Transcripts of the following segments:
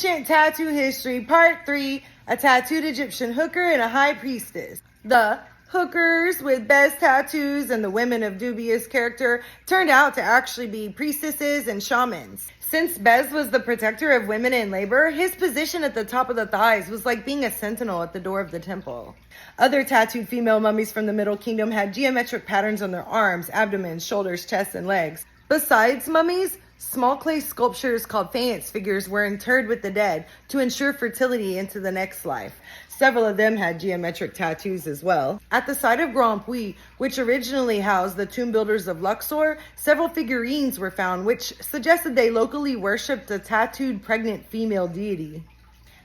Ancient Tattoo History, Part 3, a tattooed Egyptian hooker and a high priestess. The hookers with best tattoos and the women of dubious character turned out to actually be priestesses and shamans. Since Bez was the protector of women in labor, his position at the top of the thighs was like being a sentinel at the door of the temple. Other tattooed female mummies from the Middle Kingdom had geometric patterns on their arms, abdomens, shoulders, chests, and legs. Besides mummies, small clay sculptures called faience figures were interred with the dead to ensure fertility into the next life. Several of them had geometric tattoos as well. At the site of Grand Puy, which originally housed the tomb builders of Luxor, several figurines were found which suggested they locally worshipped a tattooed pregnant female deity.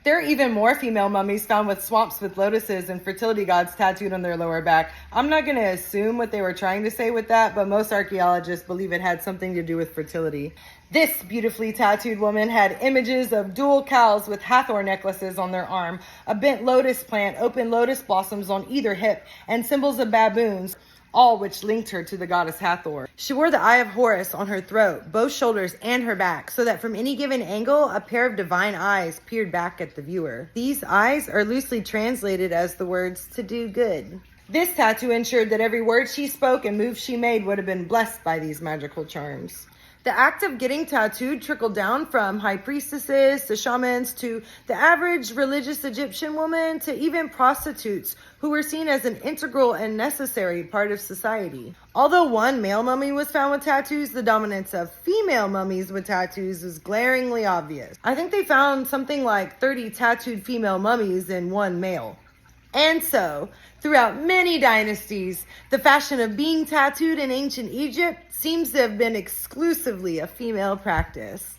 There are even more female mummies found with swamps with lotuses and fertility gods tattooed on their lower back. I'm not going to assume what they were trying to say with that, but most archaeologists believe it had something to do with fertility. This beautifully tattooed woman had images of dual cows with Hathor necklaces on their arm, a bent lotus plant, open lotus blossoms on either hip, and symbols of baboons, all which linked her to the goddess Hathor. She wore the Eye of Horus on her throat, both shoulders, and her back, so that from any given angle, a pair of divine eyes peered back at the viewer. These eyes are loosely translated as the words, "to do good." This tattoo ensured that every word she spoke and move she made would have been blessed by these magical charms. The act of getting tattooed trickled down from high priestesses to shamans to the average religious Egyptian woman to even prostitutes who were seen as an integral and necessary part of society. Although one male mummy was found with tattoos, the dominance of female mummies with tattoos was glaringly obvious. I think they found something like 30 tattooed female mummies in one male. And so, throughout many dynasties, the fashion of being tattooed in ancient Egypt seems to have been exclusively a female practice.